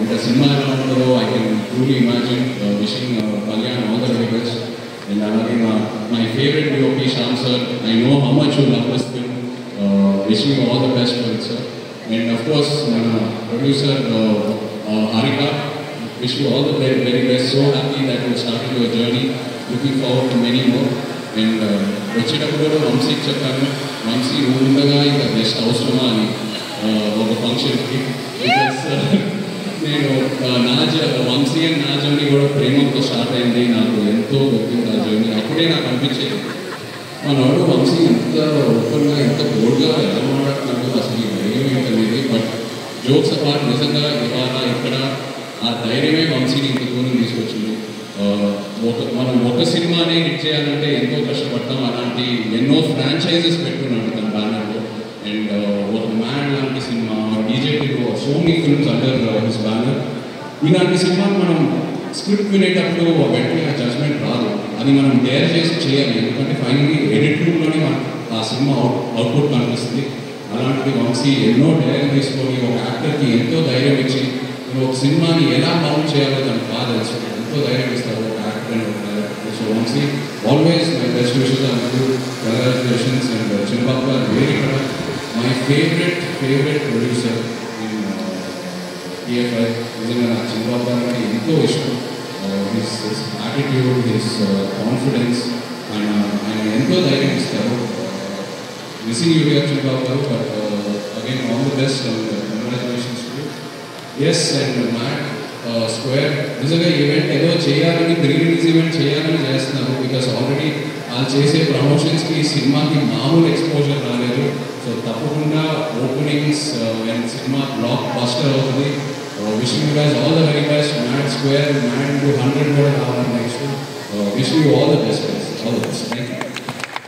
ఇంకా సినిమా ఎలా ఉంటుందో I can truly imagine. Wishing Kalyan all the very best. And అలాగే my favourite DOP Shyam sir, I know how much you love this film. Wishing all the best for it sir. And of course మన producer Haarika, wish you all the very, very best. So happy that you started your journey. Looking forward to many more. And వచ్చేటప్పుడు కూడా వంశీకి చెప్పాను, వంశీ నువ్వు ఉండగా ఇంకా best అవసరమా అని ఒక ఫంక్షన్కి. నేను వంశీ అండ్ నా జర్నీ కూడా ప్రేమతో స్టార్ట్ అయింది. నాకు ఎంతో గొప్పగా ఆ జర్నీ. అప్పుడే నాకు అనిపించేది మనవాడు వంశీ ఎంత ఓపెన్గా ఎంత బోల్డ్గా ఎలా మాట్లాడుతున్నాడు, అసలు ఏం ఏంటనేది. బట్ జోక్స్ అపార్ట్ నిజంగా ఇవాళ ఇక్కడ ఆ ధైర్యమే వంశీని ఇంత దూరం తీసుకొచ్చింది. మనం ఒక సినిమానే హిట్ చేయాలంటే ఎంతో కష్టపడతాం. అలాంటి ఎన్నో ఫ్రాంచైజెస్ పెట్టుకున్నాడు తన బ్యానర్లో. అండ్ ఒక మ్యాన్ లాంటి సినిమా, బీజేపీలో so many films under his banner. ఇలాంటి సినిమా మనం స్క్రిప్ట్ వినేటప్పుడు వెంటనే ఆ జడ్జ్మెంట్ రాదు. అది మనం డేర్ చేసి చేయాలి. ఎందుకంటే ఫైనలీ ఎడిట్ రూమ్లోనే మనకు ఆ సినిమా అవుట్పుట్ కనిపిస్తుంది. అలాంటిది వంశీ ఎన్నో డేర్ తీసుకొని ఒక యాక్టర్కి ఎంతో ధైర్యం ఇచ్చి ఒక సినిమాని ఎలా మౌంట్ చేయాలో తనకు బాగా తెలుసు. ఎంతో ధైర్యం ఇస్తారు ఒక యాక్టర్ అండ్ ఒక director. So Vamsi always my best wishes and congratulations. And Chinnababu garu వేరే ఇక్కడ my favourite producer in TFI. నిజంగా నాకు చిన్నబాబు గారు అంటే ఎంతో ఇష్టం. హిస్ యాటిట్యూడ్, హిస్ కాన్ఫిడెన్స్, ఆయన ఎంతో ధైర్యం ఇస్తారు. మిస్సింగ్ యూ గారు చిన్నబాబు గారు. But again all the best and congratulations. Yes. And Matt Square నిజంగా ఈవెంట్ ఏదో చేయాలని, ప్రీ రిలీజ్ ఈవెంట్ చేయాలని చేస్తున్నారు. బికాస్ ఆల్రెడీ వాళ్ళు చేసే ప్రమోషన్స్కి సినిమాకి మామూలు ఎక్స్పోజర్ రాలేదు. సో తప్పకుండా ఓపెనింగ్స్ అండ్ సినిమా బ్లాక్ బస్టర్ అవుతుంది. Wishing you guys all the very best. Mad square, mad 100 కూడా రావాలి next. Wishing you all the best. All the best.